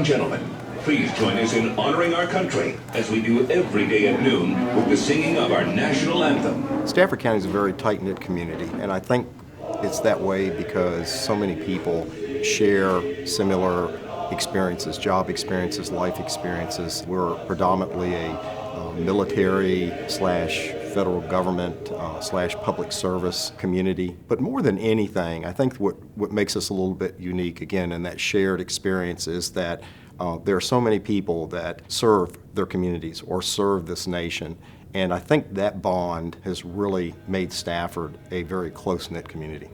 and gentlemen, please join us in honoring our country as we do every day at noon with the singing of our national anthem. Stafford County is a very tight-knit community, and I think it's that way because so many people share similar experiences, job experiences, life experiences. We're predominantly a military/federal government/public service community. But more than anything, I think what makes us a little bit unique, again, in that shared experience is that there are so many people that serve their communities or serve this nation. And I think that bond has really made Stafford a very close-knit community.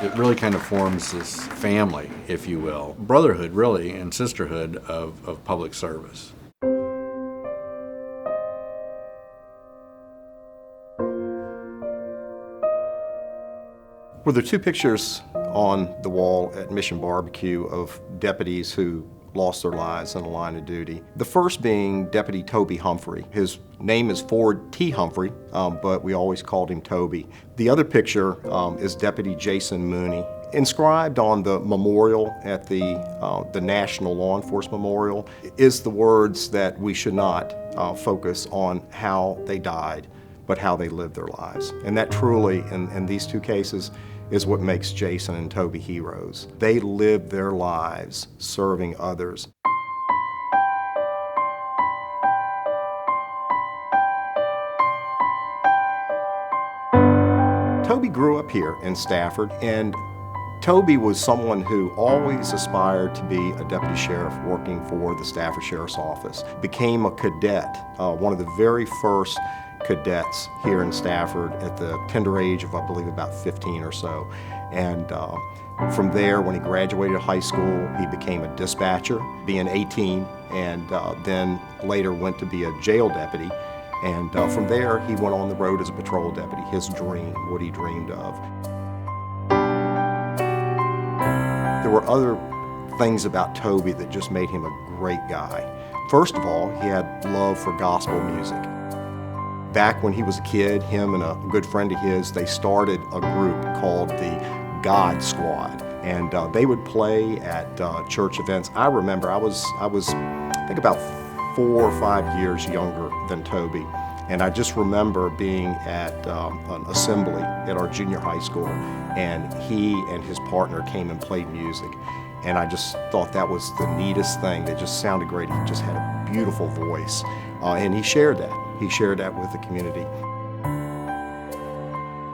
It really kind of forms this family, if you will, brotherhood really, and sisterhood of public service. Well, there are two pictures on the wall at Mission Barbecue of deputies who lost their lives in the line of duty. The first being Deputy Toby Humphrey. His name is Ford T. Humphrey, but we always called him Toby. The other picture is Deputy Jason Mooney. Inscribed on the memorial at the National Law Enforcement Memorial is the words that we should not focus on how they died, but how they lived their lives. And that truly, in these two cases, is what makes Jason and Toby heroes. They lived their lives serving others. Toby grew up here in Stafford, and Toby was someone who always aspired to be a deputy sheriff working for the Stafford Sheriff's Office. Became a cadet, one of the very first cadets here in Stafford at the tender age of, I believe, about 15 or so. And from there, when he graduated high school, he became a dispatcher, being 18, and then later went to be a jail deputy. And from there, he went on the road as a patrol deputy, his dream, what he dreamed of. There were other things about Toby that just made him a great guy. First of all, he had love for gospel music. Back when he was a kid, him and a good friend of his, they started a group called the God Squad, and they would play at church events. I remember I was I think about 4 or 5 years younger than Toby, and I just remember being at an assembly at our junior high school, and he and his partner came and played music, and I just thought that was the neatest thing. They just sounded great. He just had a beautiful voice, and he shared that. He shared that with the community.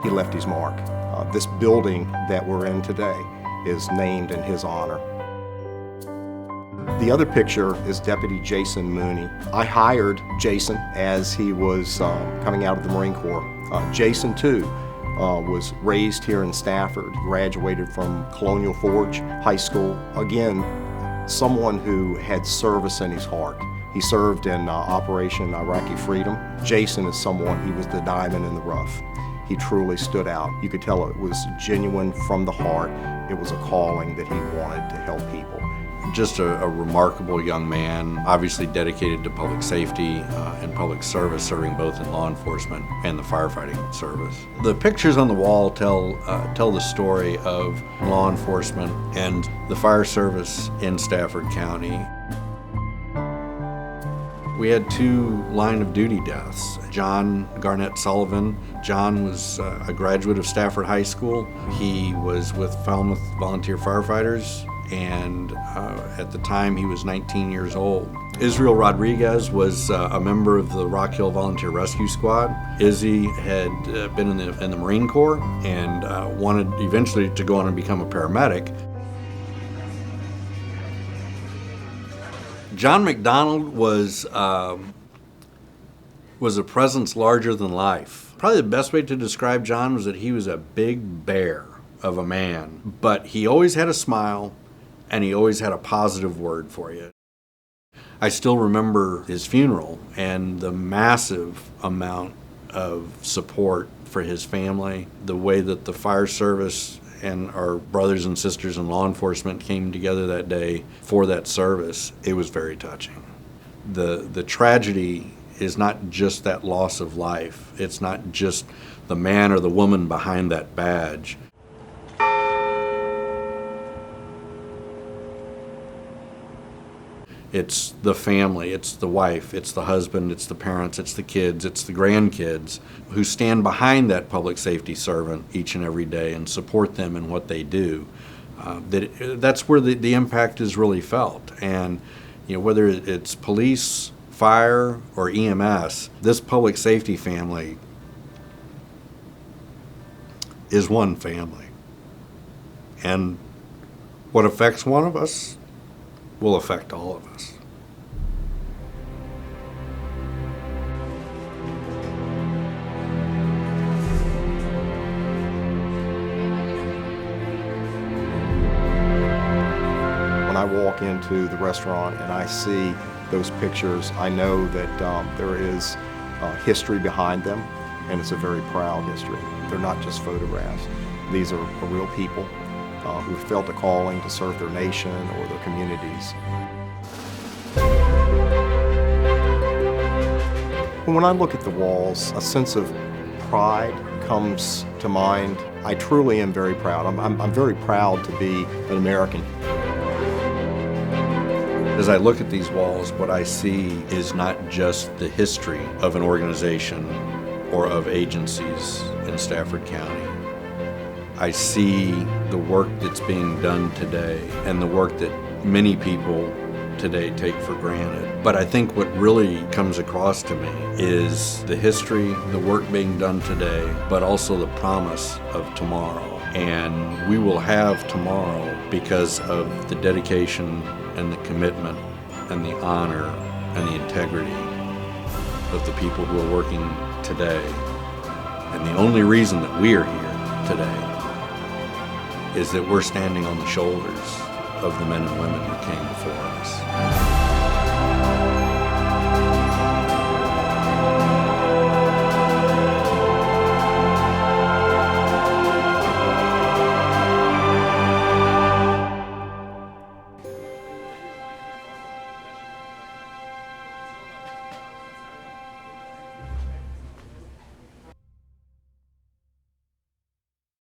He left his mark. This building that we're in today is named in his honor. The other picture is Deputy Jason Mooney. I hired Jason as he was coming out of the Marine Corps. Jason, too, was raised here in Stafford, graduated from Colonial Forge High School. Again, someone who had service in his heart. He served in Operation Iraqi Freedom. Jason is someone, he was the diamond in the rough. He truly stood out. You could tell it was genuine from the heart. It was a calling that he wanted to help people. Just a remarkable young man, obviously dedicated to public safety and public service, serving both in law enforcement and the firefighting service. The pictures on the wall tell the story of law enforcement and the fire service in Stafford County. We had 2 line-of-duty deaths. John Garnett Sullivan. John was a graduate of Stafford High School. He was with Falmouth Volunteer Firefighters, and at the time he was 19 years old. Israel Rodriguez was a member of the Rock Hill Volunteer Rescue Squad. Izzy had been in the Marine Corps and wanted eventually to go on and become a paramedic. John McDonald was a presence larger than life. Probably the best way to describe John was that he was a big bear of a man, but he always had a smile and he always had a positive word for you. I still remember his funeral and the massive amount of support for his family, the way that the fire service and our brothers and sisters in law enforcement came together that day for that service. It was very touching. The tragedy is not just that loss of life. It's not just the man or the woman behind that badge. It's the family, it's the wife, it's the husband, it's the parents, it's the kids, it's the grandkids who stand behind that public safety servant each and every day and support them in what they do. That's where the impact is really felt. And whether it's police, fire, or EMS, this public safety family is one family. And what affects one of us will affect all of us. When I walk into the restaurant and I see those pictures, I know that there is history behind them, and it's a very proud history. They're not just photographs. These are real people who felt a calling to serve their nation or their communities. When I look at the walls, a sense of pride comes to mind. I truly am very proud. I'm very proud to be an American. As I look at these walls, what I see is not just the history of an organization or of agencies in Stafford County. I see the work that's being done today and the work that many people today take for granted. But I think what really comes across to me is the history, the work being done today, but also the promise of tomorrow. And we will have tomorrow because of the dedication and the commitment and the honor and the integrity of the people who are working today. And the only reason that we are here today is that we're standing on the shoulders of the men and women who came before us.